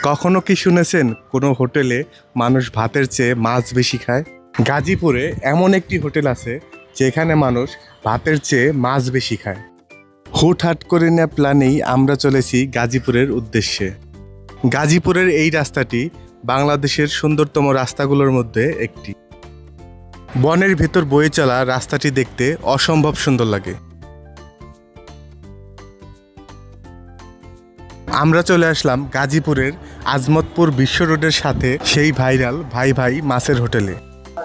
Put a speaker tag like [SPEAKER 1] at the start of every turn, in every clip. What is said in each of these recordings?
[SPEAKER 1] কখনো কি শুনেছেন কোনো হোটেলে মানুষ ভাতের চেয়ে মাছ বেশি খায়? গাজীপুরে এমন একটি হোটেল আছে যেখানে মানুষ ভাতের চেয়ে মাছ বেশি খায়। হুটহাট করে নেওয়া প্ল্যানেই আমরা চলেছি গাজীপুরের উদ্দেশ্যে। গাজীপুরের এই রাস্তাটি বাংলাদেশের সুন্দরতম রাস্তাগুলোর মধ্যে একটি। বনের ভেতর বয়ে চলা রাস্তাটি দেখতে অসম্ভব সুন্দর লাগে। আমরা চলে আসলাম গাজীপুরের আজমতপুর বিশ্ব রোডের সাথে সেই ভাইরাল ভাই ভাই মাছের হোটেলে।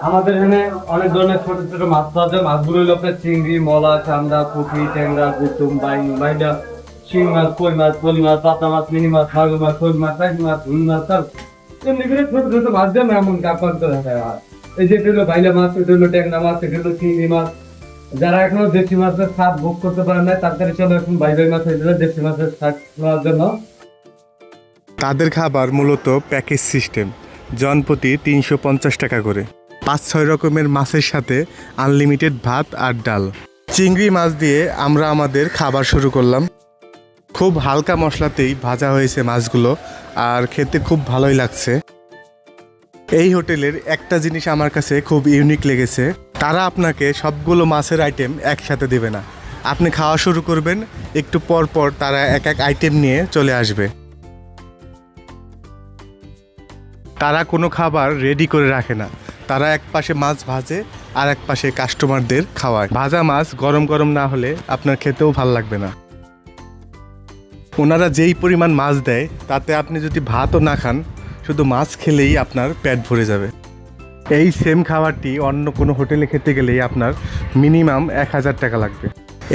[SPEAKER 2] আমাদের এখানে অনেক ধরনের ছোট ছোট মাছ পাওয়া যায়। মাছগুলো হলো আপনার চিংড়ি, মলা, চান্দা, পুঁটি, ট্যাংরা, গুতুম, বাইলা, শিং মাছ, কই মাছ, পলি মাছ, পাতা মাছ, মিনি মাছ, মাগুর মাছ, শোল মাছ, টাকি মাছ, রুই মাছ, তার এমনি করে ছোট ছোট মাছ দিয়ে এমন কাপড় করে হয়। এই যে এটা হলো বাইলা মাছ, এটা হলো ট্যাংরা মাছ, এটা হলো চিংড়ি মাছ। যারা এখনো দেশি মাছের স্বাদ ভোগ করতে পারে না তাড়াতাড়ি চলো এখন ভাই ভাই মাছ হয়ে দেশি মাছের স্বাদ নেওয়ার জন্য।
[SPEAKER 1] তাদের খাবার মূলত প্যাকেজ সিস্টেম, জনপ্রতি 350 টাকা করে। 5-6 রকমের মাছের সাথে আনলিমিটেড ভাত আর ডাল। চিংড়ি মাছ দিয়ে আমরা আমাদের খাবার শুরু করলাম। খুব হালকা মশলাতেই ভাজা হয়েছে মাছগুলো, আর খেতে খুব ভালোই লাগছে। এই হোটেলের একটা জিনিস আমার কাছে খুব ইউনিক লেগেছে, তারা আপনাকে সবগুলো মাছের আইটেম একসাথে দেবে না। আপনি খাওয়া শুরু করবেন, একটু পর পর তারা এক এক আইটেম নিয়ে চলে আসবে। তারা কোনো খাবার রেডি করে রাখে না, তারা এক পাশে মাছ ভাজে আর এক পাশে কাস্টমারদের খাওয়ায়। ভাজা মাছ গরম গরম না হলে আপনার খেতেও ভাল লাগবে না। ওনারা যেই পরিমাণ মাছ দেয় তাতে আপনি যদি ভাতও না খান, শুধু মাছ খেলেই আপনার পেট ভরে যাবে। এই সেম খাবারটি অন্য কোনো হোটেলে খেতে গেলেই আপনার মিনিমাম 1000 টাকা লাগবে।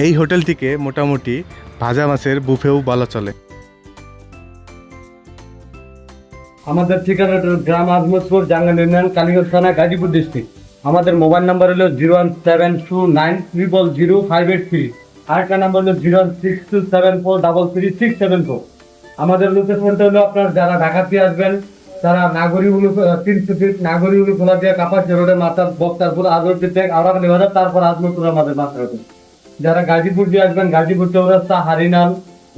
[SPEAKER 1] এই হোটেলটিকে মোটামুটি ভাজা মাছের বুফেও বলা চলে।
[SPEAKER 2] আমাদের ঠিকানাটা গ্রাম আজমতপুর, জাঙ্গাল ইউনিয়ন, কালীগঞ্জ থানা, গাজীপুর ডিস্ট্রিক্ট। আমাদের মোবাইল নাম্বার হলো 01729000583। আরেকটা নাম্বার হলো 06274333674। আমাদের লোকেশনটা হলো আপনার যারা ঢাকাতে আসবেন তারা নাগরিগুলো 300 ফিট নাগরিগুলো খোলা দিয়ে কাপাসি রোডে মাথার বক্তারপুর আজমপুর থেকে আওড়াখালী বাজার, তারপর আজমতপুর আমাদের মাথা হবে। যারা গাজীপুর দিয়ে আসবেন গাজীপুর চৌরাস্তা, হারিনাল,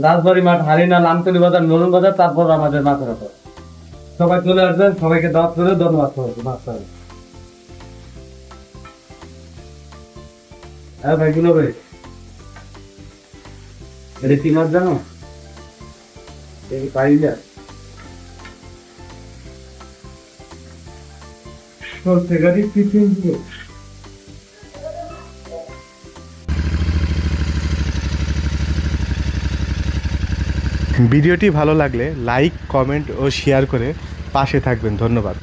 [SPEAKER 2] রাজবাড়ি মাঠ, হারিনাল, আমতলী বাজার, নরুন বাজার, তারপর আমাদের মাথা হবে। সবাই চলে আসবেন, সবাইকে দাওয়াত করে ধন্যবাদ। হ্যাঁ ভাইগুলো ভাই, এটা কি মাছ জানো? পাইলা
[SPEAKER 1] ভিডিওটি ভালো লাগলে লাইক, কমেন্ট ও শেয়ার করে পাশে থাকবেন। ধন্যবাদ।